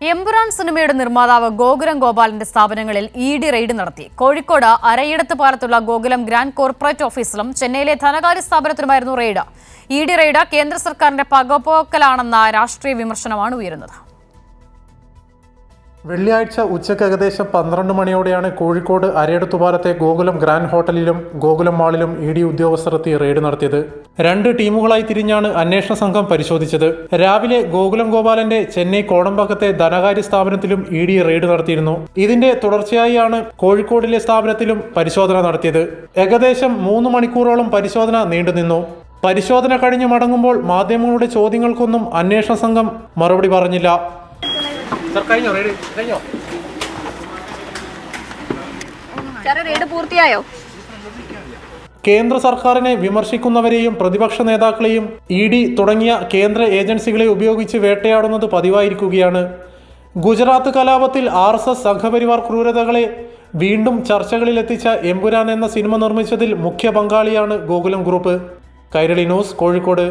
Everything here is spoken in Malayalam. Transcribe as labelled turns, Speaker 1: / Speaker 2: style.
Speaker 1: എമ്പുരാൻ സിനിമയുടെ നിർമ്മാതാവ് ഗോകുലം ഗോപാലന്റെ സ്ഥാപനങ്ങളിൽ ഇഡി റെയ്ഡ് നടത്തി. കോഴിക്കോട് അരയിടത്ത് പാലത്തുള്ള ഗോകുലം ഗ്രാൻഡ് കോർപ്പറേറ്റ് ഓഫീസിലും ചെന്നൈയിലെ ധനകാര്യ സ്ഥാപനത്തിലുമായിരുന്നു റെയ്ഡ്. ഇഡി റെയ്ഡ് കേന്ദ്ര സർക്കാരിന്റെ പകപോക്കലാണെന്ന രാഷ്ട്രീയ വിമർശനമാണ് ഉയരുന്നത്.
Speaker 2: വെള്ളിയാഴ്ച ഉച്ചയ്ക്ക് ഏകദേശം 12 മണിയോടെയാണ് കോഴിക്കോട് അരയിടത്തുപാലത്തെ ഗോകുലം ഗ്രാൻഡ് ഹോട്ടലിലും ഗോകുലം മാളിലും ഇഡി ഉദ്യോഗസ്ഥർ എത്തി റെയ്ഡ് നടത്തിയത്. 2 ടീമുകളായി തിരിഞ്ഞാണ് അന്വേഷണ സംഘം പരിശോധിച്ചത്. രാവിലെ ഗോകുലം ഗോപാലന്റെ ചെന്നൈ കോടമ്പാക്കത്തെ ധനകാര്യ സ്ഥാപനത്തിലും ഇഡി റെയ്ഡ് നടത്തിയിരുന്നു. ഇതിന്റെ തുടർച്ചയായാണ് കോഴിക്കോടിലെ സ്ഥാപനത്തിലും പരിശോധന നടത്തിയത്. ഏകദേശം 3 മണിക്കൂറോളം പരിശോധന നീണ്ടുനിന്നു. പരിശോധന കഴിഞ്ഞ് മടങ്ങുമ്പോൾ മാധ്യമങ്ങളുടെ ചോദ്യങ്ങൾക്കൊന്നും അന്വേഷണ സംഘം മറുപടി പറഞ്ഞില്ല. കേന്ദ്ര സർക്കാരിനെ വിമർശിക്കുന്നവരെയും പ്രതിപക്ഷ നേതാക്കളെയും ഇഡി തുടങ്ങിയ കേന്ദ്ര ഏജൻസികളെ ഉപയോഗിച്ച് വേട്ടയാടുന്നത് പതിവായിരിക്കുകയാണ്. ഗുജറാത്ത് കലാപത്തിൽ RSS സംഘപരിവാർ ക്രൂരതകളെ വീണ്ടും ചർച്ചകളിലെത്തിച്ച എമ്പുരാൻ എന്ന സിനിമ നിർമ്മിച്ചതിൽ മുഖ്യ പങ്കാളിയാണ് ഗോകുലം ഗ്രൂപ്പ്. കൈരളി ന്യൂസ്, കോഴിക്കോട്.